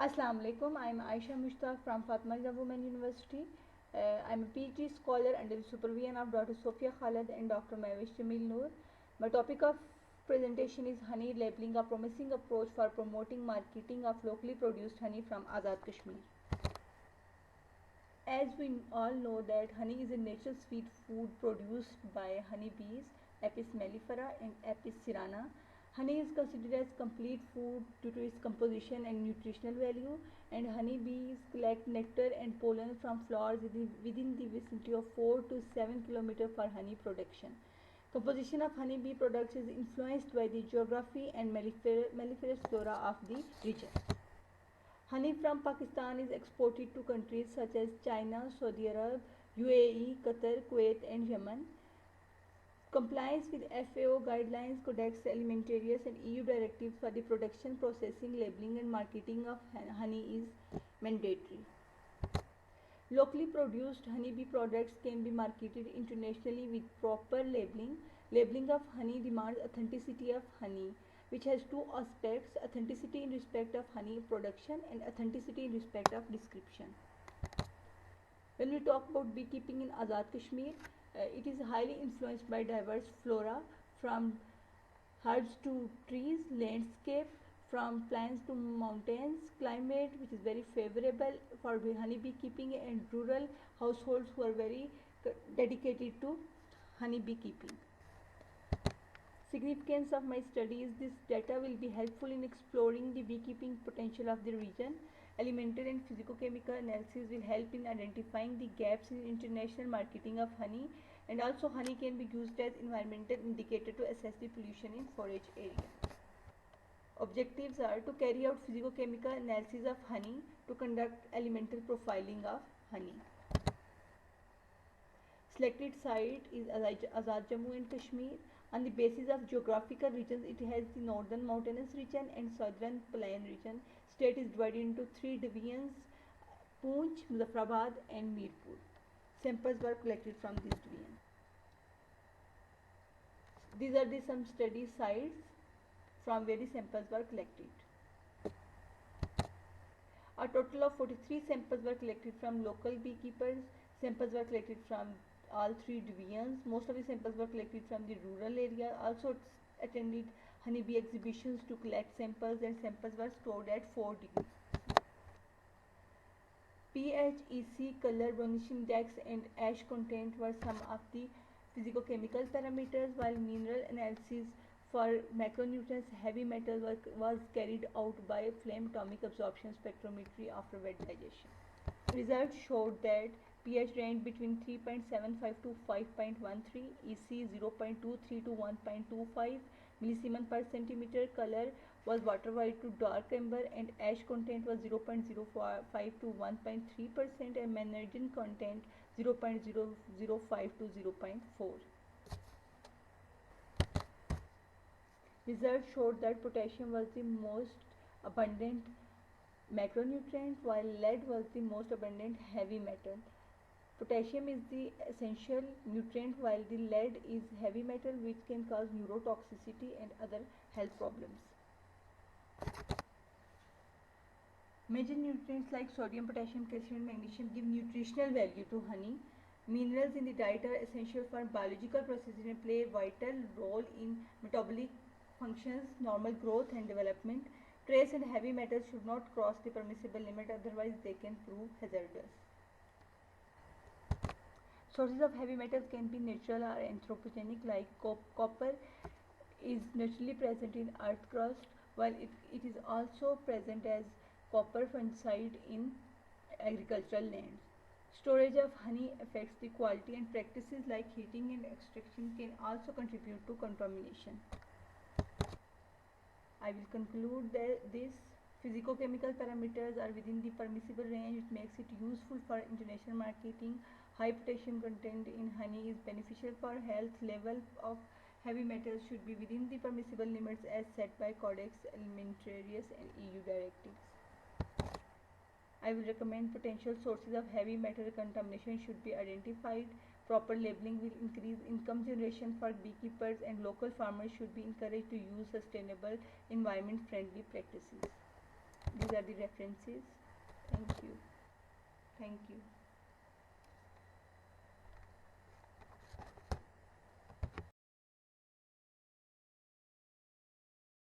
Assalamu alaikum. I'm Aisha Mushtaq from Fatima Women University. I'm a PhD scholar under the supervision of Dr. Sofia Khalid and Dr. Mavish Jamil Noor. My topic of presentation is honey labeling, a promising approach for promoting marketing of locally produced honey from Azad Kashmir. As we all know that honey is a natural sweet food produced by honeybees, Apis mellifera and Apis cerana. Honey is considered as complete food due to its composition and nutritional value, and honeybees collect nectar and pollen from flowers within the vicinity of 4 to 7 km for honey production. Composition of honeybee products is influenced by the geography and melliferous flora of the region. Honey from Pakistan is exported to countries such as China, Saudi Arabia, UAE, Qatar, Kuwait, and Yemen. Compliance with FAO guidelines, Codex Alimentarius, and EU directives for the production, processing, labeling, and marketing of honey is mandatory. Locally produced honeybee products can be marketed internationally with proper labeling. Labeling of honey demands authenticity of honey, which has two aspects: authenticity in respect of honey production and authenticity in respect of description. When we talk about beekeeping in Azad Kashmir, it is highly influenced by diverse flora, from herbs to trees, landscape, from plains to mountains, climate which is very favorable for honey beekeeping, and rural households who are very dedicated to honey beekeeping. Significance of my studies: this data will be helpful in exploring the beekeeping potential of the region. Elemental and physicochemical analysis will help in identifying the gaps in international marketing of honey, and also honey can be used as environmental indicator to assess the pollution in forage area. Objectives are to carry out physicochemical analysis of honey, to conduct elemental profiling of honey. Selected site is Azad Jammu and Kashmir. On the basis of geographical regions, it has the northern mountainous region and southern plain region. State is divided into three divisions: Poonch, Muzaffarabad, and Mirpur. Samples were collected from these divisions. These are the some study sites from where the samples were collected. A total of 43 samples were collected from local beekeepers. Samples were collected from all three divisions. Most of the samples were collected from the rural area. Also attended honeybee exhibitions to collect samples, and samples were stored at 4 degrees. pH, EC, color, brownish index, and ash content were some of the physicochemical parameters, while mineral analysis for macronutrients, heavy metals was carried out by flame atomic absorption spectrometry after wet digestion. Results showed that pH ranged between 3.75 to 5.13, EC 0.23 to 1.25 millisiemens per centimeter, color was water white to dark amber, and ash content was 0.05 to 1.3%, and manganese content 0.005 to 0.4. Results showed that potassium was the most abundant macronutrient, while lead was the most abundant heavy metal. Potassium is the essential nutrient, while the lead is heavy metal which can cause neurotoxicity and other health problems. Major nutrients like sodium, potassium, calcium, and magnesium give nutritional value to honey. Minerals in the diet are essential for biological processes and play a vital role in metabolic functions, normal growth, and development. Trace and heavy metals should not cross the permissible limit, otherwise they can prove hazardous. Sources of heavy metals can be natural or anthropogenic, like copper is naturally present in earth crust, while it is also present as copper fungicide in agricultural lands. Storage of honey affects the quality, and practices like heating and extraction can also contribute to contamination. I will conclude that these physicochemical parameters are within the permissible range. It makes it useful for international marketing. High potassium content in honey is beneficial for health. Level of heavy metals should be within the permissible limits as set by Codex Alimentarius and EU directives. I will recommend potential sources of heavy metal contamination should be identified. Proper labeling will increase income generation for beekeepers, and local farmers should be encouraged to use sustainable, environment-friendly practices. These are the references. Thank you. Thank you.